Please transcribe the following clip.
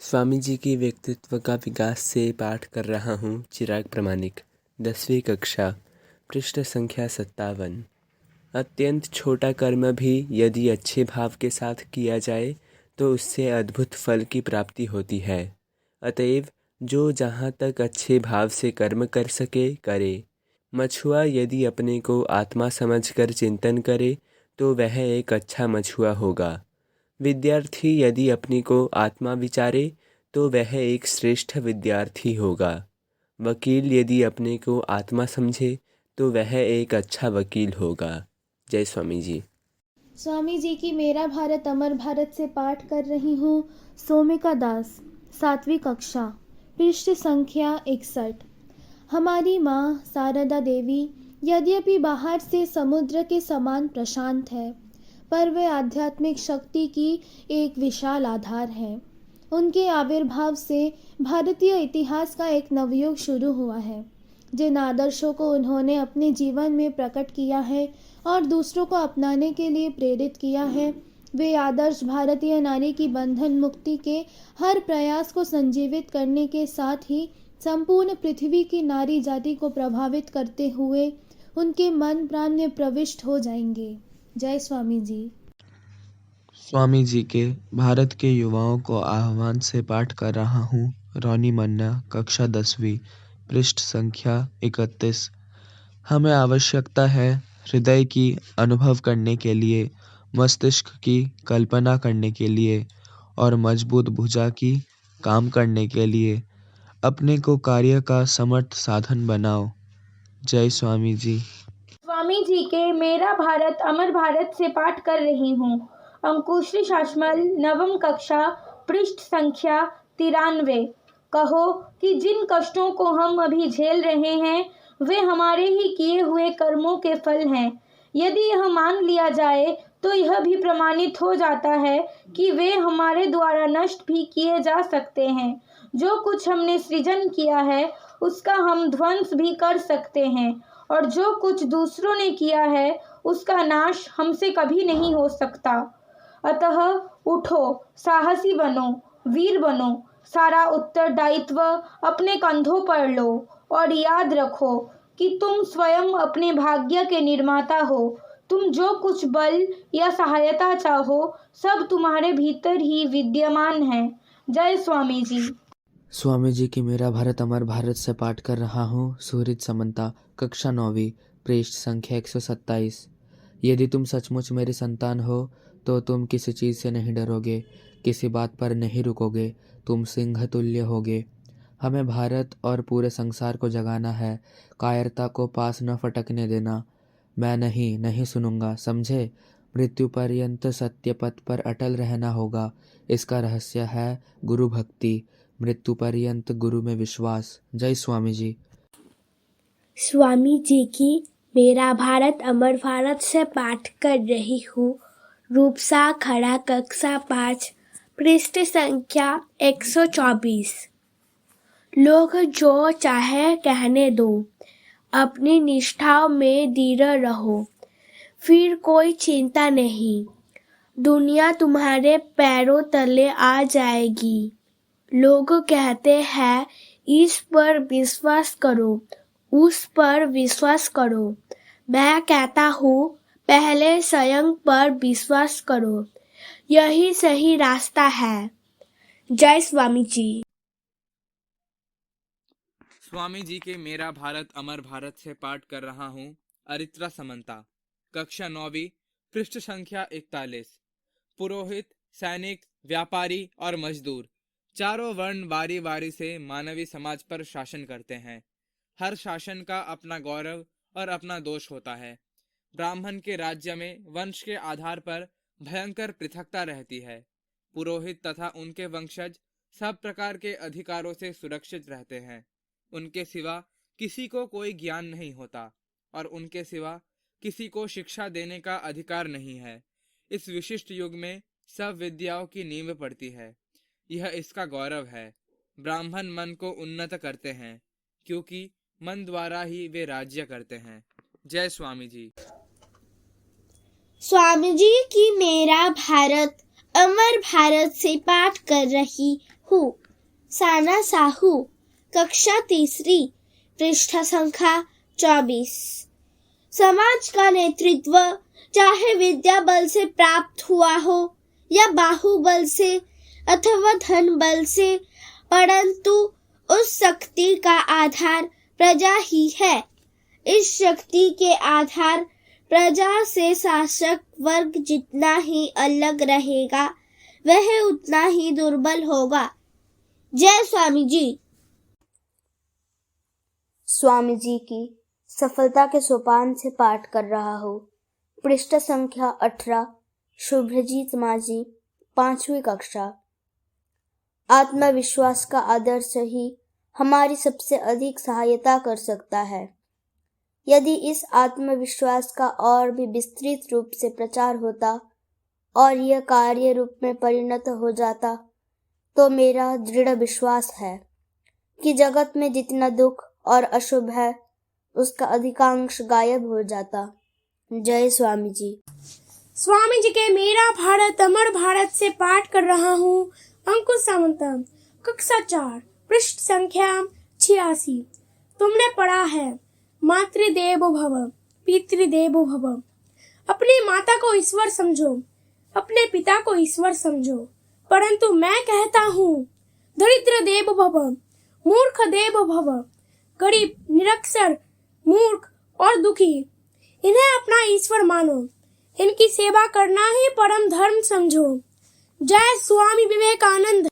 स्वामी जी की व्यक्तित्व का विकास से पाठ कर रहा हूँ। चिराग प्रमाणिक, 10वीं कक्षा, पृष्ठ संख्या 57। अत्यंत छोटा कर्म भी यदि अच्छे भाव के साथ किया जाए तो उससे अद्भुत फल की प्राप्ति होती है। अतएव जो जहाँ तक अच्छे भाव से कर्म कर सके करे। मछुआ यदि अपने को आत्मा समझकर चिंतन करे तो वह एक अच्छा मछुआ होगा। विद्यार्थी यदि अपने को आत्मा विचारे तो वह एक श्रेष्ठ विद्यार्थी होगा। वकील यदि अपने को आत्मा समझे तो वह एक अच्छा वकील होगा। जय स्वामी जी। स्वामी जी की मेरा भारत अमर भारत से पाठ कर रही हूँ। सोमिका दास, 7वीं कक्षा, पृष्ठ संख्या 61। हमारी माँ शारदा देवी यद्यपि बाहर से समुद्र के समान प्रशांत है, पर वे आध्यात्मिक शक्ति की एक विशाल आधार है। उनके आविर्भाव से भारतीय इतिहास का एक नवयुग शुरू हुआ है। जिन आदर्शों को उन्होंने अपने जीवन में प्रकट किया है और दूसरों को अपनाने के लिए प्रेरित किया है, वे आदर्श भारतीय नारी की बंधन मुक्ति के हर प्रयास को संजीवित करने के साथ ही संपूर्ण पृथ्वी की नारी जाति को प्रभावित करते हुए उनके मन प्राण में प्रविष्ट हो जाएंगे। जय स्वामी जी। स्वामी जी के भारत के युवाओं को आह्वान से पाठ कर रहा हूँ। रोनी मन्ना, कक्षा 10वीं, पृष्ठ संख्या 31। हमें आवश्यकता है हृदय की अनुभव करने के लिए, मस्तिष्क की कल्पना करने के लिए और मजबूत भुजा की काम करने के लिए। अपने को कार्य का समर्थ साधन बनाओ। जय स्वामी जी। स्वामी जी के मेरा भारत अमर भारत से पाठ कर रही हूँ। अंकुश्री शासमल, 9वीं कक्षा, पृष्ठ संख्या 93। कहो कि जिन कष्टों को हम अभी झेल रहे हैं वे हमारे ही किए हुए कर्मों के फल हैं। यदि यह मान लिया जाए तो यह भी प्रमाणित हो जाता है कि वे हमारे द्वारा नष्ट भी किए जा सकते हैं। जो कुछ हमने सृजन किया है उसका हम ध्वंस भी कर सकते हैं और जो कुछ दूसरों ने किया है उसका नाश हमसे कभी नहीं हो सकता। अतः उठो, साहसी बनो, वीर बनो, सारा उत्तरदायित्व अपने कंधों पर लो और याद रखो कि तुम स्वयं अपने भाग्य के निर्माता हो। तुम जो कुछ बल या सहायता चाहो सब तुम्हारे भीतर ही विद्यमान है। जय स्वामी जी। स्वामी जी की मेरा भारत अमर भारत से पाठ कर रहा हूँ। सुहृद समंता, कक्षा 9वीं, पृष्ठ संख्या 127। यदि तुम सचमुच मेरी संतान हो तो तुम किसी चीज़ से नहीं डरोगे, किसी बात पर नहीं रुकोगे, तुम सिंह तुल्य होगे। हमें भारत और पूरे संसार को जगाना है, कायरता को पास न फटकने देना। मैं नहीं सुनूंगा, समझे? मृत्यु पर्यंत सत्य पथ पर अटल रहना होगा। इसका रहस्य है गुरु भक्ति, मृत्यु पर्यंत गुरु में विश्वास। जय स्वामी जी। स्वामी जी की मेरा भारत अमर भारत से पाठ कर रही हूँ। रूपसा खड़ा, कक्षा 5, पृष्ठ संख्या 124। लोग जो चाहे कहने दो, अपनी निष्ठा में दृढ़ रहो, फिर कोई चिंता नहीं। दुनिया तुम्हारे पैरों तले आ जाएगी। लोग कहते हैं इस पर विश्वास करो, उस पर विश्वास करो। मैं कहता हूँ पहले स्वयं पर विश्वास करो, यही सही रास्ता है। जय स्वामी जी। स्वामी जी के मेरा भारत अमर भारत से पाठ कर रहा हूँ। अरित्रा समंता, कक्षा 9वीं, पृष्ठ संख्या 41। पुरोहित, सैनिक, व्यापारी और मजदूर चारों वर्ण बारी बारी से मानवीय समाज पर शासन करते हैं। हर शासन का अपना गौरव और अपना दोष होता है। ब्राह्मण के राज्य में वंश के आधार पर भयंकर पृथकता रहती है। पुरोहित तथा उनके वंशज सब प्रकार के अधिकारों से सुरक्षित रहते हैं। उनके सिवा किसी को कोई ज्ञान नहीं होता और उनके सिवा किसी को शिक्षा देने का अधिकार नहीं है। इस विशिष्ट युग में सब विद्याओं की नींव पड़ती है। यह इसका गौरव है। ब्राह्मण मन को उन्नत करते हैं क्योंकि मन द्वारा ही वे राज्य करते हैं। जय स्वामी जी। स्वामी जी की मेरा भारत अमर भारत से पाठ कर रही हूँ। साना साहू, कक्षा तीसरी, पृष्ठ संख्या 24। समाज का नेतृत्व चाहे विद्या बल से प्राप्त हुआ हो या बाहुबल से अथवा धन बल से, परंतु उस शक्ति का आधार प्रजा ही है। इस शक्ति के आधार प्रजा से शासक वर्ग जितना ही अलग रहेगा, वह उतना ही दुर्बल होगा। जय स्वामी जी। स्वामी जी की सफलता के सोपान से पाठ कर रहा हूँ। पृष्ठ संख्या 18, शुभ्रजीत माझी, 5वीं कक्षा। आत्मविश्वास का आदर्श ही हमारी सबसे अधिक सहायता कर सकता है। यदि इस आत्मविश्वास का और भी विस्तृत रूप से प्रचार होता और यह कार्य रूप में परिणत हो जाता, तो मेरा दृढ़ विश्वास है कि जगत में जितना दुख और अशुभ है, उसका अधिकांश गायब हो जाता। जय स्वामी जी। स्वामी जी के मेरा भारत अमर भारत से पाठ कर रहा हूँ। अंकुश सामंत, कक्षा 4, पृष्ठ संख्या 86। तुमने पढ़ा है, मातृदेवो भव, पितृदेवो भव। अपनी माता को ईश्वर समझो, अपने पिता को ईश्वर समझो, परंतु मैं कहता हूँ दरिद्र देवो भव, मूर्ख देवो भव। गरीब, निरक्षर, मूर्ख और दुखी, इन्हें अपना ईश्वर मानो, इनकी सेवा करना ही परम धर्म समझो। जय स्वामी विवेकानंद।